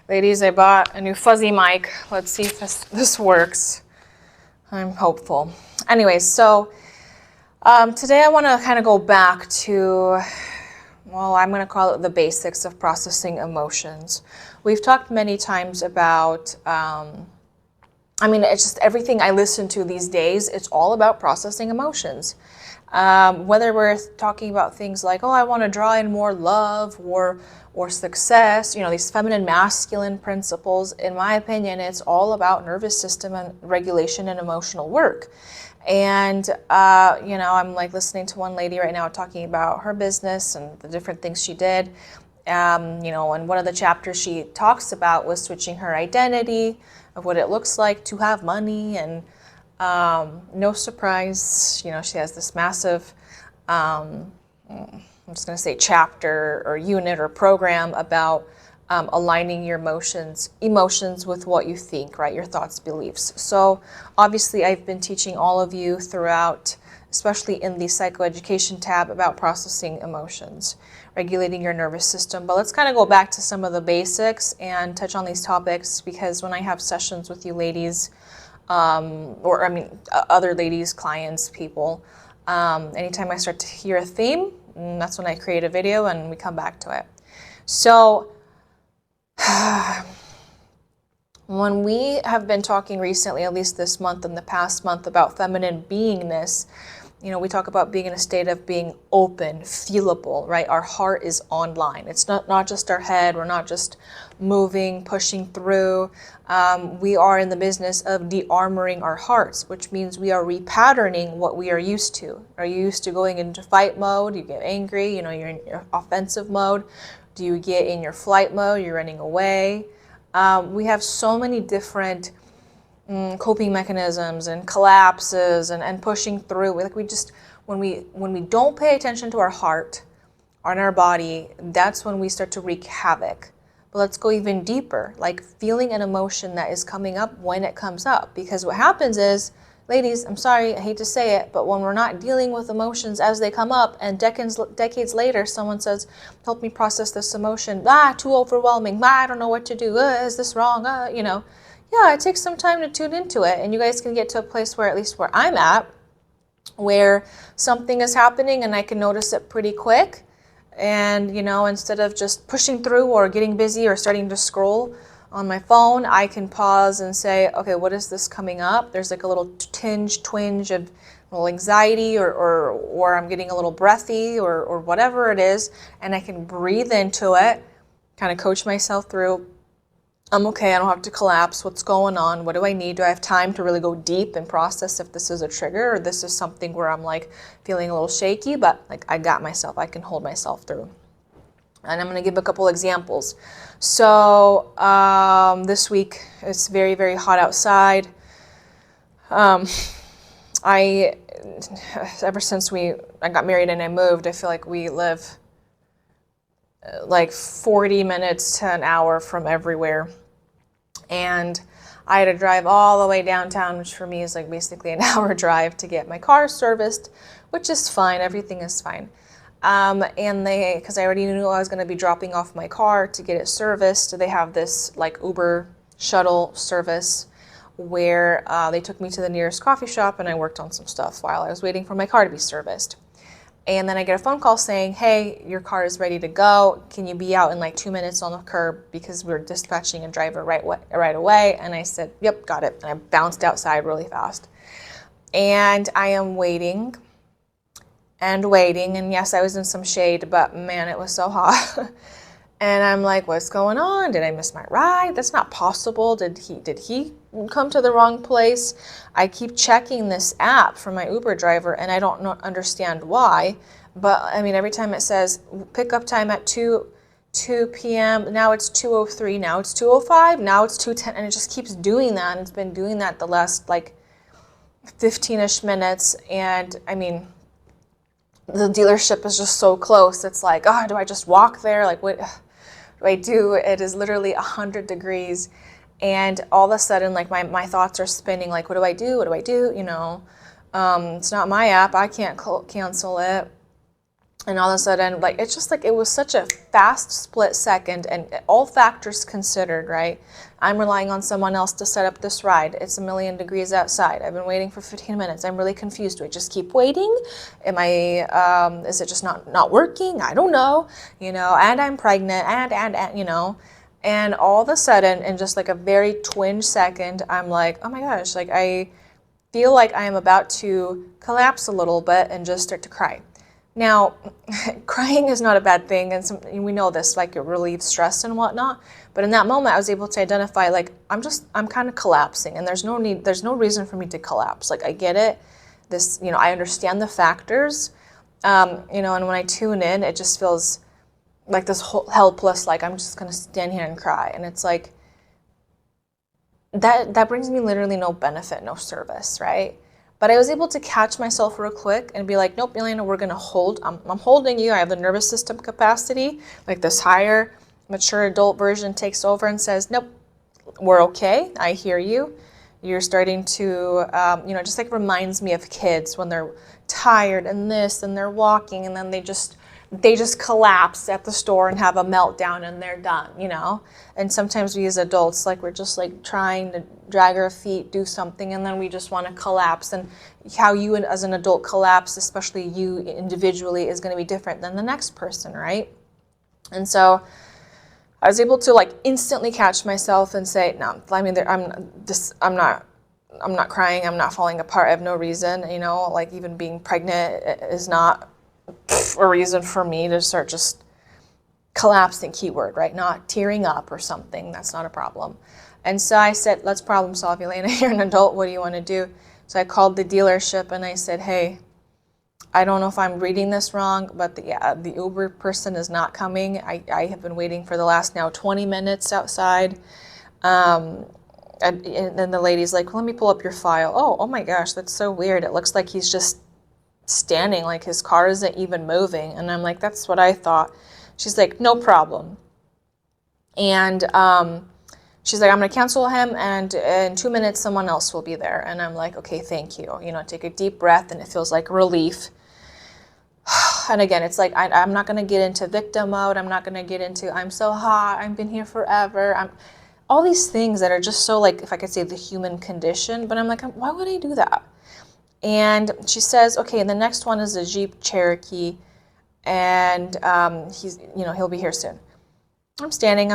Ladies, I bought a new fuzzy mic. Let's see if this works. I'm hopeful. Anyways, so today I want to kind of go back to, well, I'm going to call it the basics of processing emotions. We've talked many times about, it's just everything I listen to these days, it's all about processing emotions. Whether we're talking about things like, oh, I want to draw in more love or success, these feminine masculine principles, in my opinion, it's all about nervous system and regulation and emotional work. And, I'm like listening to one lady right now talking about her business and the different things she did. And one of the chapters she talks about was switching her identity of what it looks like to have money. And no surprise, she has this massive, I'm just going to say chapter or unit or program about aligning your emotions with what you think, right? Your thoughts, beliefs. So obviously I've been teaching all of you throughout, especially in the psychoeducation tab, about processing emotions, regulating your nervous system. But let's kind of go back to some of the basics and touch on these topics, because when I have sessions with you ladies, other ladies, clients, people, anytime I start to hear a theme, that's when I create a video and we come back to it. So when we have been talking recently, at least this month and the past month, about feminine beingness, we talk about being in a state of being open, feelable, right? Our heart is online. It's not just our head. We're not just moving, pushing through. We are in the business of de-armoring our hearts, which means we are repatterning what we are used to. Are you used to going into fight mode? You get angry, you're in your offensive mode. Do you get in your flight mode? You're running away. We have so many different coping mechanisms and collapses and pushing through. Like when we don't pay attention to our heart, on our body, that's when we start to wreak havoc. But let's go even deeper, like feeling an emotion that is coming up when it comes up. Because what happens is, ladies, I'm sorry, I hate to say it, but when we're not dealing with emotions as they come up, and decades later, someone says, help me process this emotion, too overwhelming, I don't know what to do, is this wrong, Yeah, it takes some time to tune into it, and you guys can get to a place where, at least where I'm at, where something is happening and I can notice it pretty quick. And, instead of just pushing through or getting busy or starting to scroll on my phone, I can pause and say, okay, what is this coming up? There's like a little twinge of little anxiety or I'm getting a little breathy or whatever it is. And I can breathe into it, kind of coach myself through. I'm okay, I don't have to collapse. What's going on? What do I need? Do I have time to really go deep and process if this is a trigger or this is something where I'm like feeling a little shaky, but like I got myself, I can hold myself through. And I'm going to give a couple examples. So this week it's very, very hot outside. Ever since I got married and I moved, I feel like we live like 40 minutes to an hour from everywhere. And I had to drive all the way downtown, which for me is like basically an hour drive to get my car serviced, which is fine. Everything is fine. Because I already knew I was going to be dropping off my car to get it serviced, they have this like Uber shuttle service where they took me to the nearest coffee shop and I worked on some stuff while I was waiting for my car to be serviced. And then I get a phone call saying, hey, your car is ready to go. Can you be out in like 2 minutes on the curb, because we're dispatching a driver right away. And I said, yep, got it. And I bounced outside really fast. And I am waiting. And yes, I was in some shade, but man, it was so hot. And I'm like, what's going on? Did I miss my ride? That's not possible. Did he come to the wrong place? I keep checking this app for my Uber driver and I don't understand why. But I mean, every time it says pickup time at 2 p.m., now it's 2:03, now it's 2:05, now it's 2:10, and it just keeps doing that. And it's been doing that the last like 15-ish minutes. And I mean, the dealership is just so close. It's like, do I just walk there? Like, what do I do? It is literally 100 degrees. And all of a sudden, like my thoughts are spinning, like, what do I do? What do I do? It's not my app. I can't cancel it. And all of a sudden, like, it's just like, it was such a fast split second, and all factors considered, right? I'm relying on someone else to set up this ride. It's a million degrees outside. I've been waiting for 15 minutes. I'm really confused. Do I just keep waiting? Is it just not working? I don't know, and I'm pregnant and. And all of a sudden, in just like a very twinge second, I'm like, oh my gosh, like I feel like I am about to collapse a little bit and just start to cry. Now, crying is not a bad thing, and we know this, like, it relieves stress and whatnot. But in that moment, I was able to identify, like, I'm kind of collapsing, and there's no reason for me to collapse. Like, I get it. I understand the factors, and when I tune in, it just feels like this whole helpless, like, I'm just gonna stand here and cry, and it's like that brings me literally no benefit, no service, right? But I was able to catch myself real quick and be like, nope, Elena, we're going to hold. I'm holding you. I have the nervous system capacity. Like, this higher, mature adult version takes over and says, nope, we're okay. I hear you. You're starting to, just like reminds me of kids when they're tired and they're walking, and then they just collapse at the store and have a meltdown and they're done, And sometimes we as adults, like, we're just like trying to drag our feet, do something, and then we just want to collapse. And how you as an adult collapse, especially you individually, is going to be different than the next person, right? And so I was able to, like, instantly catch myself and say, no, I mean, I'm not crying, I'm not falling apart, I have no reason, like, even being pregnant is not a reason for me to start just collapsing, keyword, right? Not tearing up or something. That's not a problem. And so I said, let's problem solve, Elena. You're an adult. What do you want to do? So I called the dealership and I said, hey, I don't know if I'm reading this wrong, but the Uber person is not coming. I have been waiting for the last now 20 minutes outside. And then the lady's like, let me pull up your file. Oh my gosh, that's so weird. It looks like he's just standing, like his car isn't even moving. And I'm like, that's what I thought. She's like, no problem. And she's like, I'm going to cancel him, and in 2 minutes someone else will be there. And I'm like, okay, thank you. Take a deep breath, and it feels like relief. And again, it's like, I'm not going to get into victim mode. I'm not going to get into, I'm so hot, I've been here forever. All these things that are just so, like, if I could say, the human condition. But I'm like, why would I do that? And she says, okay, and the next one is a Jeep Cherokee, and he'll be here soon. I'm standing,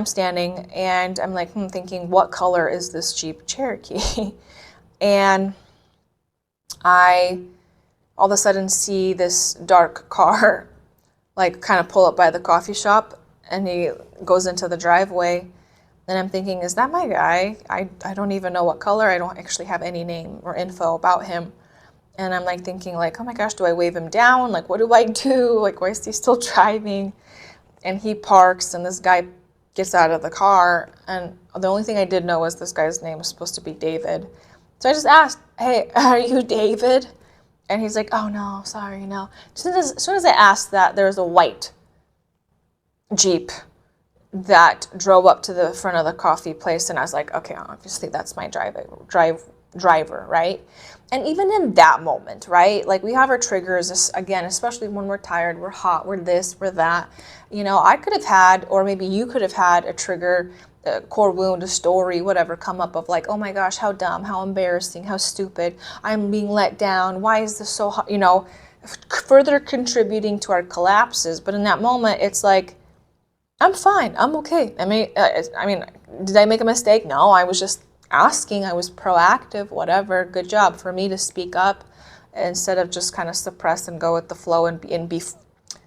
and I'm like, thinking, what color is this Jeep Cherokee? And I all of a sudden see this dark car, like, kind of pull up by the coffee shop, and he goes into the driveway. And I'm thinking, is that my guy? I don't even know what color. I don't actually have any name or info about him. And I'm like thinking, like, oh my gosh, do I wave him down? Like, what do I do? Like, why is he still driving? And he parks, and this guy gets out of the car. And the only thing I did know was this guy's name was supposed to be David. So I just asked, hey, are you David? And he's like, oh no, sorry, no. As soon as I asked that, there was a white Jeep that drove up to the front of the coffee place. And I was like, okay, obviously that's my driver, right? And even in that moment, right, like, we have our triggers, again, especially when we're tired, we're hot, we're this, we're that. I could have had, or maybe you could have had, a trigger, a core wound, a story, whatever, come up of like, oh my gosh, how dumb, how embarrassing, how stupid, I'm being let down, why is this so hot, further contributing to our collapses. But in that moment, it's like, I'm fine, I'm okay. I mean, did I make a mistake? No, I was just asking, I was proactive, whatever. Good job for me to speak up instead of just kind of suppress and go with the flow and be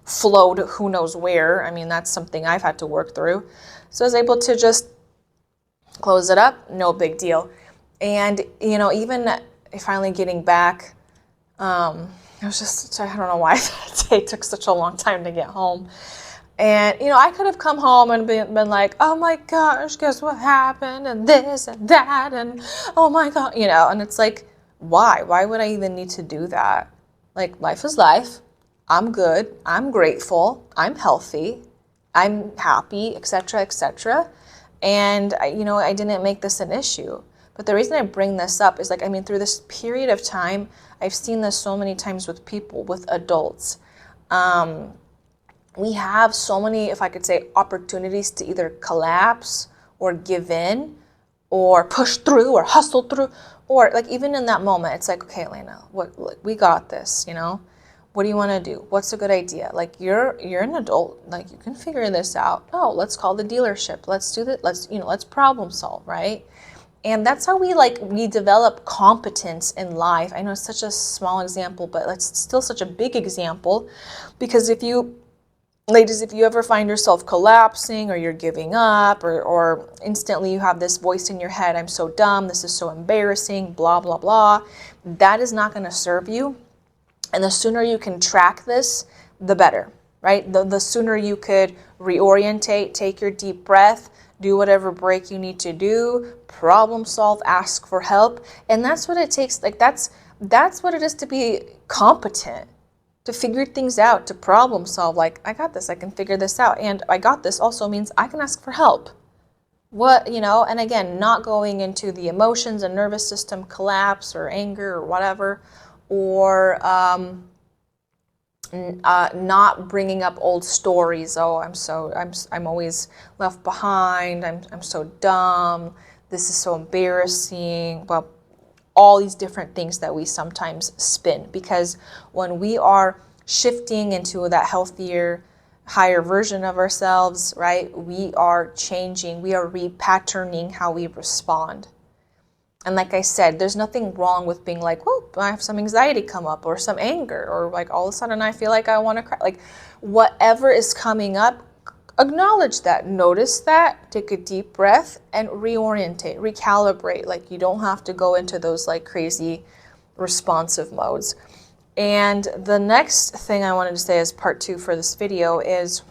flowed who knows where. I mean, that's something I've had to work through. So I was able to just close it up, no big deal. And, even finally getting back, I don't know why that day took such a long time to get home. And, I could have come home and been like, oh my gosh, guess what happened? And this and that. And oh my God, and it's like, why? Why would I even need to do that? Like, life is life. I'm good. I'm grateful. I'm healthy. I'm happy, etc., etc. And, I didn't make this an issue. But the reason I bring this up is, through this period of time, I've seen this so many times with people, with adults. we have so many, if I could say, opportunities to either collapse or give in or push through or hustle through, or like even in that moment, it's like, okay, Elena, like, we got this, you know? What do you want to do? What's a good idea? Like you're an adult, like you can figure this out. Oh, let's call the dealership. Let's do that. Let's problem solve, right? And that's how we develop competence in life. I know it's such a small example, but it's still such a big example, because ladies, if you ever find yourself collapsing or you're giving up, or instantly you have this voice in your head, I'm so dumb, this is so embarrassing, blah, blah, blah, that is not going to serve you. And the sooner you can track this, the better, right? The sooner you could reorientate, take your deep breath, do whatever break you need to do, problem solve, ask for help. And that's what it takes. Like that's what it is to be competent, to figure things out, to problem solve. Like, I got this, I can figure this out. And I got this also means I can ask for help. And again, not going into the emotions and nervous system collapse or anger or whatever, or not bringing up old stories. Oh, I'm always left behind. I'm so dumb. This is so embarrassing. Well, all these different things that we sometimes spin, because when we are shifting into that healthier, higher version of ourselves, right? We are changing. We are repatterning how we respond. And like I said, there's nothing wrong with being like, well, I have some anxiety come up or some anger, or like all of a sudden I feel like I want to cry. Like whatever is coming up, acknowledge that, notice that, take a deep breath and reorientate, recalibrate. Like you don't have to go into those like crazy responsive modes. And the next thing I wanted to say as part 2 for this video is,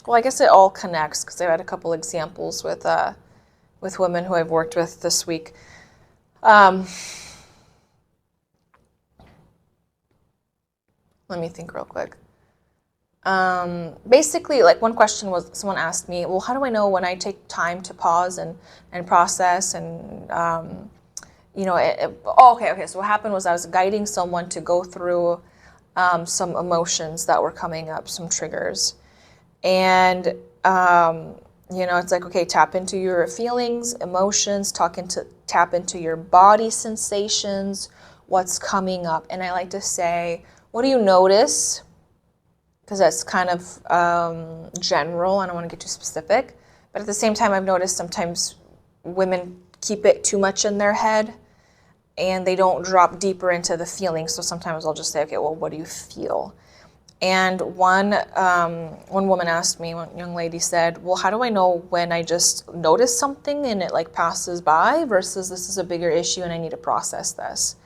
well, I guess it all connects, because I've had a couple examples with women who I've worked with this week. Let me think real quick. Basically, like one question was, someone asked me, well, how do I know when I take time to pause and process and, okay. So what happened was I was guiding someone to go through some emotions that were coming up, some triggers. And, it's like, okay, tap into your feelings, emotions, tap into your body sensations, what's coming up. And I like to say, what do you notice? Because that's kind of general. I don't want to get too specific. But at the same time, I've noticed sometimes women keep it too much in their head and they don't drop deeper into the feelings. So sometimes I'll just say, okay, well, what do you feel? And one woman asked me, one young lady said, well, how do I know when I just notice something and it like passes by versus this is a bigger issue and I need to process this?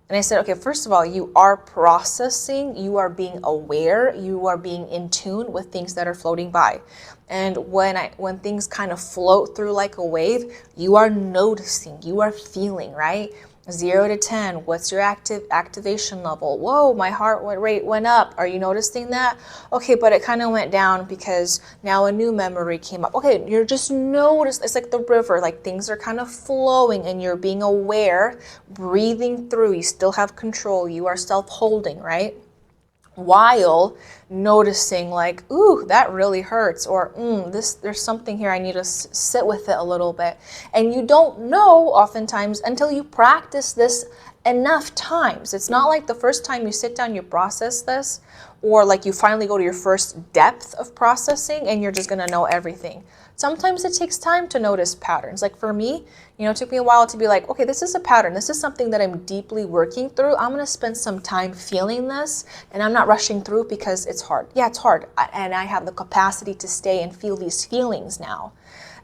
And I said, okay, first of all, you are processing, you are being aware, you are being in tune with things that are floating by. And when things kind of float through like a wave, you are noticing, you are feeling, right? 0 to 10, what's your activation level? Whoa, my heart rate went up. Are you noticing that? Okay, but it kind of went down because now a new memory came up. Okay, you're just noticing. It's like the river, like things are kind of flowing and you're being aware, breathing through. You still have control. You are self-holding, right? While noticing like, ooh, that really hurts, or there's something here, I need to sit with it a little bit. And you don't know oftentimes until you practice this enough times. It's not like the first time you sit down, you process this, or like you finally go to your first depth of processing and you're just gonna know everything. Sometimes it takes time to notice patterns. Like for me, it took me a while to be like, okay, this is a pattern. This is something that I'm deeply working through. I'm going to spend some time feeling this, and I'm not rushing through because it's hard. Yeah, it's hard. And I have the capacity to stay and feel these feelings now.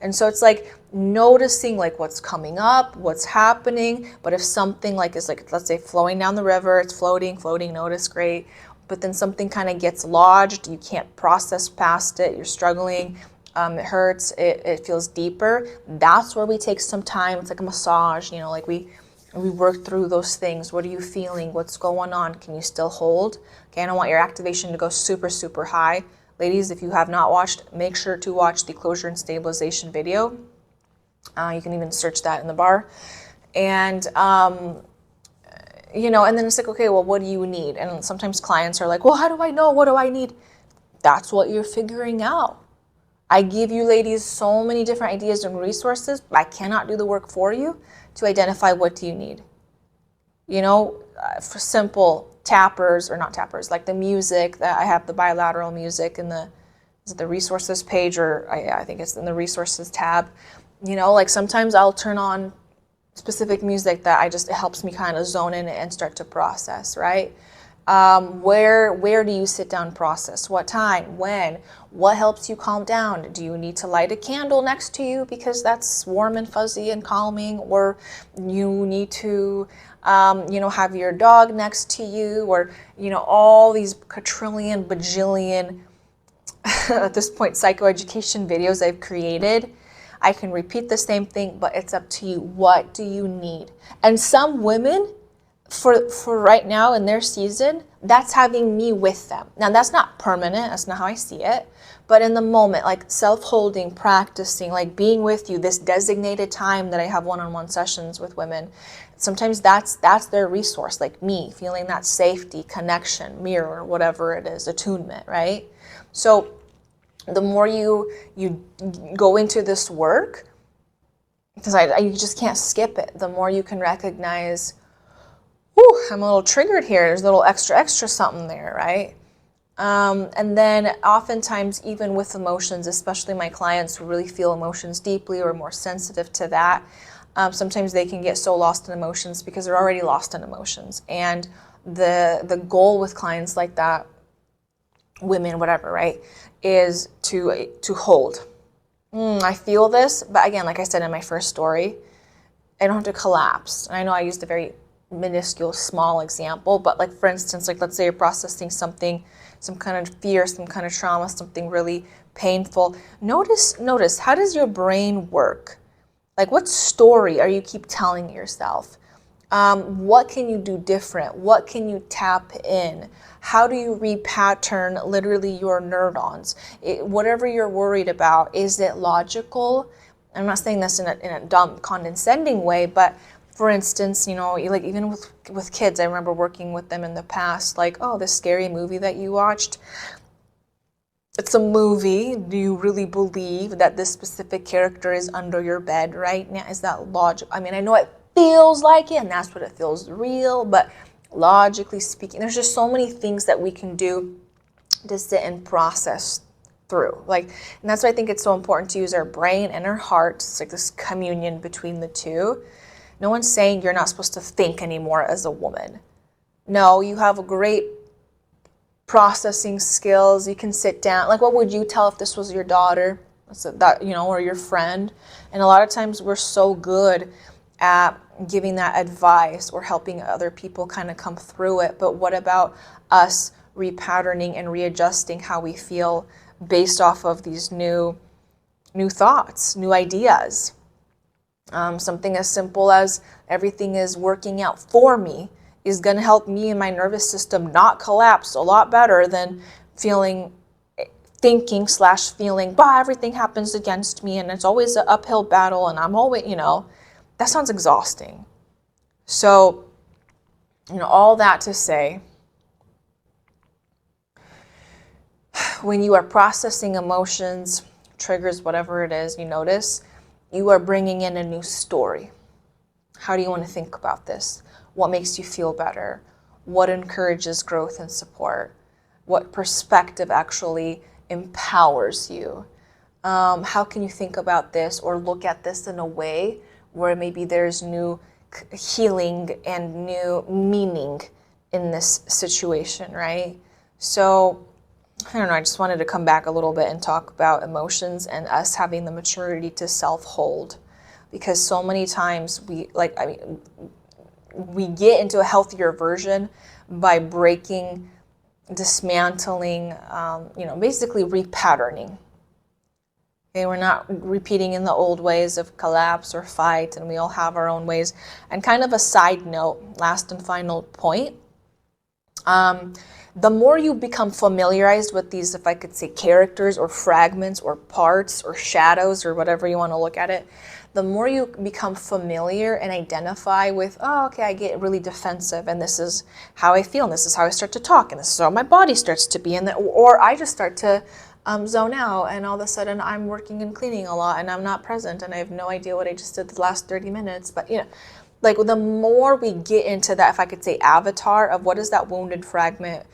And so it's like noticing like what's coming up, what's happening. But if something like is like, let's say flowing down the river, it's floating, notice, great. But then something kind of gets lodged, you can't process past it, you're struggling. It hurts, it feels deeper. That's where we take some time. It's like a massage, like we work through those things. What are you feeling? What's going on? Can you still hold? Okay, I don't want your activation to go super, super high. Ladies, if you have not watched, make sure to watch the closure and stabilization video. You can even search that in the bar. And, and then it's like, okay, well, what do you need? And sometimes clients are like, well, how do I know? What do I need? That's what you're figuring out. I give you ladies so many different ideas and resources, but I cannot do the work for you to identify what do you need. For simple tappers, or not tappers, like the music that I have, the bilateral music in the resources page, or I think it's in the resources tab. Like sometimes I'll turn on specific music that it helps me kind of zone in and start to process, right? Where do you sit down and process? What time? When? What helps you calm down? Do you need to light a candle next to you because that's warm and fuzzy and calming? Or you need to, have your dog next to you? Or, all these quadrillion, bajillion, at this point, psychoeducation videos I've created. I can repeat the same thing, but it's up to you. What do you need? And some women, for right now in their season, that's having me with them. Now, that's not permanent. That's not how I see it. But in the moment, like self-holding, practicing, like being with you, this designated time that I have one-on-one sessions with women, sometimes that's their resource, like me, feeling that safety, connection, mirror, whatever it is, attunement, right? So the more you go into this work, because you just can't skip it, the more you can recognize, I'm a little triggered here. There's a little extra something there, right? And then oftentimes, even with emotions, especially my clients who really feel emotions deeply or more sensitive to that, sometimes they can get so lost in emotions because they're already lost in emotions. And the goal with clients like that, women, whatever, right, is to hold. I feel this, but again, like I said in my first story, I don't have to collapse. And I know I used a very minuscule, small example, but like for instance, like let's say you're processing something, some kind of fear, some kind of trauma, something really painful. Notice, how does your brain work? Like what story are you keep telling yourself? What can you do different? What can you tap in? How do you repattern literally your neurons? Whatever you're worried about, is it logical? I'm not saying this in a dumb, condescending way, but for instance, like even with kids, I remember working with them in the past, like, oh, this scary movie that you watched, it's a movie. Do you really believe that this specific character is under your bed right now? Is that logical? I mean, I know it feels like it, and that's what it feels real, but logically speaking, there's just so many things that we can do to sit and process through. And that's why I think it's so important to use our brain and our heart. It's like this communion between the two. No one's saying you're not supposed to think anymore as a woman. No, you have a great processing skills. You can sit down. Like, what would you tell if this was your daughter, or your friend? And a lot of times we're so good at giving that advice or helping other people kind of come through it. But what about us repatterning and readjusting how we feel based off of these new thoughts, new ideas? Something as simple as everything is working out for me is going to help me and my nervous system not collapse a lot better than thinking / feeling, everything happens against me and it's always an uphill battle and I'm always, that sounds exhausting. So, all that to say, when you are processing emotions, triggers, whatever it is, you notice, you are bringing in a new story. How do you want to think about this? What makes you feel better? What encourages growth and support? What perspective actually empowers you? How can you think about this or look at this in a way where maybe there's new healing and new meaning in this situation, right? So, I don't know, I just wanted to come back a little bit and talk about emotions and us having the maturity to self-hold. Because so many times we get into a healthier version by breaking, dismantling, basically repatterning. Okay, we're not repeating in the old ways of collapse or fight, and we all have our own ways. And kind of a side note, last and final point, the more you become familiarized with these, if I could say, characters or fragments or parts or shadows or whatever you want to look at it, the more you become familiar and identify with, oh, okay, I get really defensive, and this is how I feel, and this is how I start to talk, and this is how my body starts to be, and or I just start to zone out, and all of a sudden I'm working and cleaning a lot, and I'm not present, and I have no idea what I just did the last 30 minutes. But like the more we get into that, if I could say, avatar of what is that wounded fragment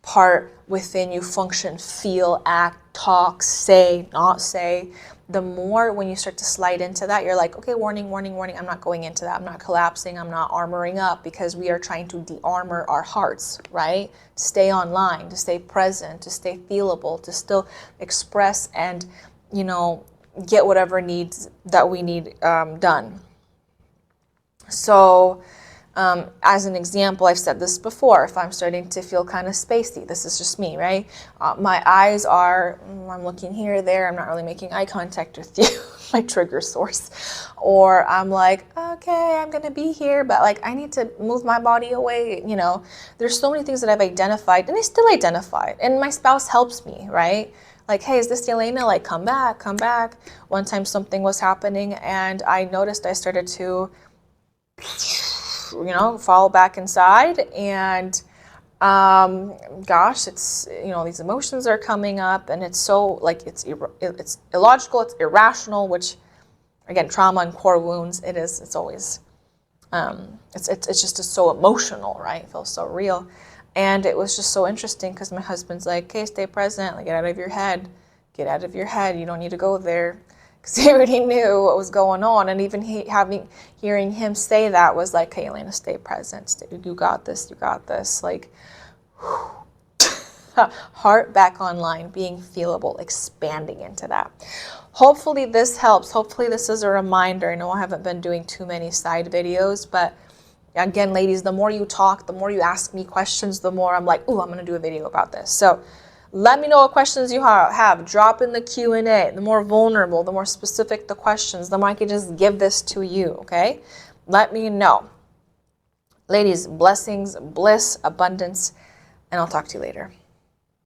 part within you function, feel, act, talk, say, not say, the more when you start to slide into that, you're like, okay, warning, warning, warning, I'm not going into that. I'm not collapsing. I'm not armoring up, because we are trying to de-armor our hearts, right? To stay online, to stay present, to stay feelable, to still express and, get whatever needs that we need done. So, as an example, I've said this before, if I'm starting to feel kind of spacey, this is just me, right? My eyes are, I'm looking here, there, I'm not really making eye contact with you, my trigger source. Or I'm like, okay, I'm going to be here, but like I need to move my body away. There's so many things that I've identified, and I still identify, and my spouse helps me, right? Like, hey, is this Elena? Like, come back, come back. One time something was happening, and I noticed I started to fall back inside, and gosh, it's these emotions are coming up, and it's so like it's illogical, it's irrational, which again, trauma and core wounds, it's always it's just so emotional, right? It feels so real. And it was just so interesting because my husband's like, okay, stay present, like, get out of your head, you don't need to go there. Because he already knew what was going on, and even hearing him say that was like, "Hey, Elena, stay present. You got this. Like, heart back online, being feelable, expanding into that. Hopefully this helps. Hopefully this is a reminder. I know I haven't been doing too many side videos, but again, ladies, the more you talk, the more you ask me questions, the more I'm like, ooh, I'm going to do a video about this. So let me know what questions you have. Drop in the Q&A. The more vulnerable, the more specific the questions, the more I can just give this to you, okay? Let me know. Ladies, blessings, bliss, abundance, and I'll talk to you later.